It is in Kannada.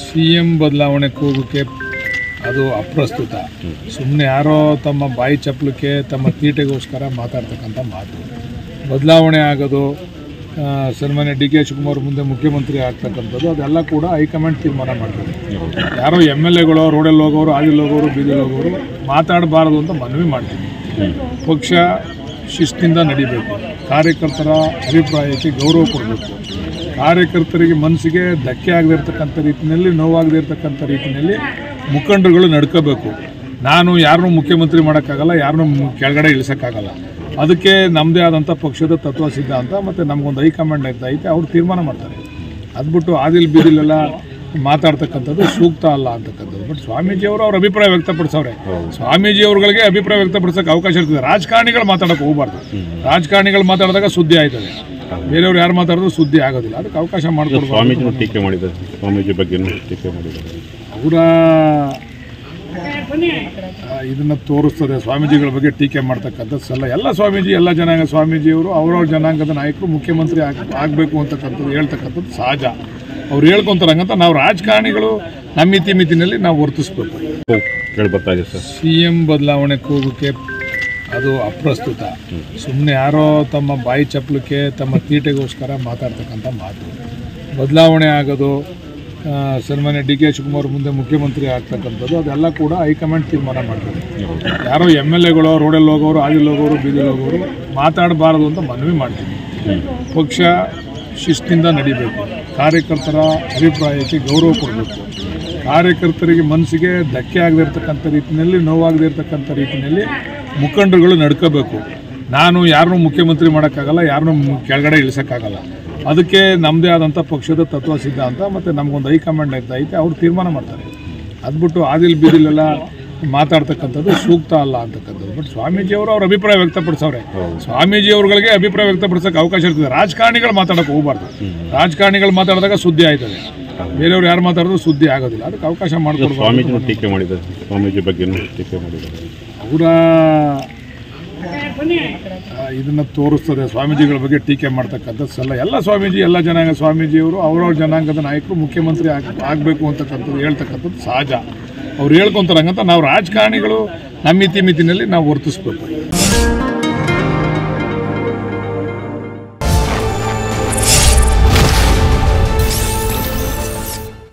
ಸಿಎಂ ಬದಲಾವಣೆ ಕೂಗಕ್ಕೆ ಅದು ಅಪ್ರಸ್ತುತ. ಸುಮ್ಮನೆ ಯಾರೋ ತಮ್ಮ ಬಾಯಿ ಚಪ್ಪಲಕ್ಕೆ ತಮ್ಮ ತೀಟೆಗೋಸ್ಕರ ಮಾತಾಡ್ತಕ್ಕಂಥ ಮಾತು. ಬದಲಾವಣೆ ಆಗೋದು, ಸನ್ಮಾನ್ಯ ಡಿ ಕೆ ಶಿವಕುಮಾರ್ ಮುಂದೆ ಮುಖ್ಯಮಂತ್ರಿ ಆಗ್ತಕ್ಕಂಥದ್ದು ಅದೆಲ್ಲ ಕೂಡ ಹೈಕಮಾಂಡ್ ತೀರ್ಮಾನ ಮಾಡ್ತದೆ. ಯಾರೋ MLAಗಳು ರೋಡಲ್ಲಿ ಹೋಗೋರು, ಆದಿಲ್ ಹೋಗೋರು, ಬೀದಿಲಿ ಹೋಗೋರು ಮಾತಾಡಬಾರದು ಅಂತ ಮನವಿ ಮಾಡ್ತೀನಿ. ಪಕ್ಷ ಶಿಸ್ತಿನಿಂದ ನಡಿಬೇಕು, ಕಾರ್ಯಕರ್ತರ ಅಭಿಪ್ರಾಯಕ್ಕೆ ಗೌರವ ಕೊಡಬೇಕು, ಕಾರ್ಯಕರ್ತರಿಗೆ ಮನಸ್ಸಿಗೆ ಧಕ್ಕೆ ಆಗದೇ ಇರತಕ್ಕಂಥ ರೀತಿಯಲ್ಲಿ, ನೋವಾಗದೇ ಇರತಕ್ಕಂಥ ರೀತಿಯಲ್ಲಿ ಮುಖಂಡರುಗಳು ನಡ್ಕೋಬೇಕು. ನಾನು ಯಾರನ್ನೂ ಮುಖ್ಯಮಂತ್ರಿ ಮಾಡೋಕ್ಕಾಗಲ್ಲ, ಯಾರನ್ನೂ ಕೆಳಗಡೆ ಇಳಿಸೋಕ್ಕಾಗಲ್ಲ. ಅದಕ್ಕೆ ನಮ್ಮದೇ ಆದಂಥ ಪಕ್ಷದ ತತ್ವ ಸಿದ್ಧಾಂತ ಮತ್ತು ನಮಗೊಂದು ಹೈಕಮಾಂಡ್ ಐತೆ, ಅವ್ರು ತೀರ್ಮಾನ ಮಾಡ್ತಾರೆ. ಅದ್ಬಿಟ್ಟು ಆದಿಲ್ ಬೀದಿಲೆಲ್ಲ ಮಾತಾಡ್ತಕ್ಕಂಥದ್ದು ಸೂಕ್ತ ಅಲ್ಲ ಅಂತಕ್ಕಂಥದ್ದು. ಬಟ್ ಸ್ವಾಮೀಜಿಯವರು ಅವ್ರ ಅಭಿಪ್ರಾಯ ವ್ಯಕ್ತಪಡಿಸವ್ರೆ. ಸ್ವಾಮೀಜಿಯವ್ರಿಗೆ ಅಭಿಪ್ರಾಯ ವ್ಯಕ್ತಪಡಿಸೋಕೆ ಅವಕಾಶ ಇರ್ತದೆ. ರಾಜಕಾರಣಿಗಳು ಮಾತಾಡೋಕೆ ಹೋಗಬಾರ್ದು. ರಾಜಕಾರಣಿಗಳು ಮಾತಾಡಿದಾಗ ಸುದ್ದಿ ಆಯ್ತದೆ, ಬೇರೆಯವ್ರು ಯಾರು ಮಾತಾಡಿದ್ರು ಸುದ್ದಿ ಆಗೋದಿಲ್ಲ. ಅದಕ್ಕೆ ಅವಕಾಶ ಮಾಡಿಕೊಡ್ಬೋದು. ಸ್ವಾಮೀಜಿ ಬಗ್ಗೆ ಟೀಕೆ ಮಾಡಿದ್ದಾರೆ. ಅವರ ಇದನ್ನು ತೋರಿಸ್ತದೆ. ಸ್ವಾಮೀಜಿಗಳ ಬಗ್ಗೆ ಟೀಕೆ ಮಾಡ್ತಕ್ಕಂಥದ್ದು ಸಲ್ಲ. ಎಲ್ಲ ಸ್ವಾಮೀಜಿ, ಎಲ್ಲ ಜನಾಂಗ ಸ್ವಾಮೀಜಿಯವರು ಅವ್ರವ್ರ ಜನಾಂಗದ ನಾಯಕರು ಮುಖ್ಯಮಂತ್ರಿ ಆಗಬೇಕು ಅಂತಕ್ಕಂಥದ್ದು ಹೇಳ್ತಕ್ಕಂಥದ್ದು ಸಹಜ. ಅವ್ರು ಹೇಳ್ಕೊಂತಾರಂಗಂತ ನಾವು ರಾಜಕಾರಣಿಗಳು ನಮ್ಮ ಮಿತಿನಲ್ಲಿ ನಾವು ವರ್ತಿಸ್ಬೇಕು. ಸಿಎಂ ಬದಲಾವಣೆ ಕೂಗಕ್ಕೆ ಅದು ಅಪ್ರಸ್ತುತ. ಸುಮ್ಮನೆ ಯಾರೋ ತಮ್ಮ ಬಾಯಿ ಚಪ್ಪಲಕ್ಕೆ ತಮ್ಮ ತೀಟೆಗೋಸ್ಕರ ಮಾತಾಡ್ತಕ್ಕಂಥ ಮಾತು. ಬದಲಾವಣೆ ಆಗೋದು, ಸನ್ಮಾನ್ಯ ಡಿ ಕೆ ಶಿವಕುಮಾರ್ ಮುಂದೆ ಮುಖ್ಯಮಂತ್ರಿ ಆಗ್ತಕ್ಕಂಥದ್ದು ಅದೆಲ್ಲ ಕೂಡ ಹೈಕಮಾಂಡ್ ತೀರ್ಮಾನ ಮಾಡ್ತದೆ. ಯಾರೋ MLAಗಳು ರೋಡಲ್ಲಿ ಹೋಗೋರು, ಆದಿಲ್ ಹೋಗೋರು, ಬೀದಿಲಿ ಹೋಗೋರು ಮಾತಾಡಬಾರದು ಅಂತ ಮನವಿ ಮಾಡ್ತೀನಿ. ಪಕ್ಷ ಶಿಸ್ತಿನಿಂದ ನಡಿಬೇಕು, ಕಾರ್ಯಕರ್ತರ ಅಭಿಪ್ರಾಯಕ್ಕೆ ಗೌರವ ಕೊಡಬೇಕು, ಕಾರ್ಯಕರ್ತರಿಗೆ ಮನಸ್ಸಿಗೆ ಧಕ್ಕೆ ಆಗದೇ ಇರತಕ್ಕಂಥ ರೀತಿಯಲ್ಲಿ, ನೋವಾಗದೇ ಇರತಕ್ಕಂಥ ರೀತಿಯಲ್ಲಿ ಮುಖಂಡರುಗಳು ನಡ್ಕೋಬೇಕು. ನಾನು ಯಾರನ್ನೂ ಮುಖ್ಯಮಂತ್ರಿ ಮಾಡೋಕ್ಕಾಗಲ್ಲ, ಯಾರನ್ನೂ ಕೆಳಗಡೆ ಇಳಿಸೋಕ್ಕಾಗಲ್ಲ. ಅದಕ್ಕೆ ನಮ್ಮದೇ ಆದಂಥ ಪಕ್ಷದ ತತ್ವ ಸಿದ್ಧಾಂತ ಮತ್ತು ನಮಗೊಂದು ಹೈಕಮಾಂಡ್ ಐತೆ, ಅವ್ರು ತೀರ್ಮಾನ ಮಾಡ್ತಾರೆ. ಅದ್ಬಿಟ್ಟು ಆದಿಲ್ ಬೀದಿಲೆಲ್ಲ ಮಾತಾಡ್ತಕ್ಕಂಥದ್ದು ಸೂಕ್ತ ಅಲ್ಲ ಅಂತಕ್ಕಂಥದ್ದು. ಬಟ್ ಸ್ವಾಮೀಜಿಯವರು ಅವ್ರ ಅಭಿಪ್ರಾಯ ವ್ಯಕ್ತಪಡಿಸವ್ರೆ. ಸ್ವಾಮೀಜಿಯವ್ರಿಗೆ ಅಭಿಪ್ರಾಯ ವ್ಯಕ್ತಪಡಿಸೋಕೆ ಅವಕಾಶ ಇರ್ತದೆ. ರಾಜಕಾರಣಿಗಳು ಮಾತಾಡೋಕೆ ಹೋಗಬಾರ್ದು. ರಾಜಕಾರಣಿಗಳು ಮಾತಾಡಿದಾಗ ಸುದ್ದಿ ಆಯ್ತದೆ, ಬೇರೆಯವ್ರು ಯಾರು ಮಾತಾಡಿದ್ರು ಸುದ್ದಿ ಆಗೋದಿಲ್ಲ. ಅದಕ್ಕೆ ಅವಕಾಶ ಮಾಡಿಕೊಡ್ಬೋದು. ಸ್ವಾಮೀಜಿ ಬಗ್ಗೆ ಟೀಕೆ ಮಾಡಿದ್ದಾರೆ. ಅವರ ಇದನ್ನು ತೋರಿಸ್ತದೆ. ಸ್ವಾಮೀಜಿಗಳ ಬಗ್ಗೆ ಟೀಕೆ ಮಾಡ್ತಕ್ಕಂಥದ್ದು ಸಲ್ಲ. ಎಲ್ಲ ಸ್ವಾಮೀಜಿ, ಎಲ್ಲ ಜನಾಂಗ ಸ್ವಾಮೀಜಿಯವರು ಅವ್ರವ್ರ ಜನಾಂಗದ ನಾಯಕರು ಮುಖ್ಯಮಂತ್ರಿ ಆಗಬೇಕು ಅಂತಕ್ಕಂಥದ್ದು ಹೇಳ್ತಕ್ಕಂಥದ್ದು ಸಹಜ. ಅವ್ರು ಹೇಳ್ಕೊಂತಾರಂಗಂತ ನಾವು ರಾಜಕಾರಣಿಗಳು ನಮ್ಮ ಮಿತಿನಲ್ಲಿ ನಾವು ವರ್ತಿಸ್ಬೇಕು.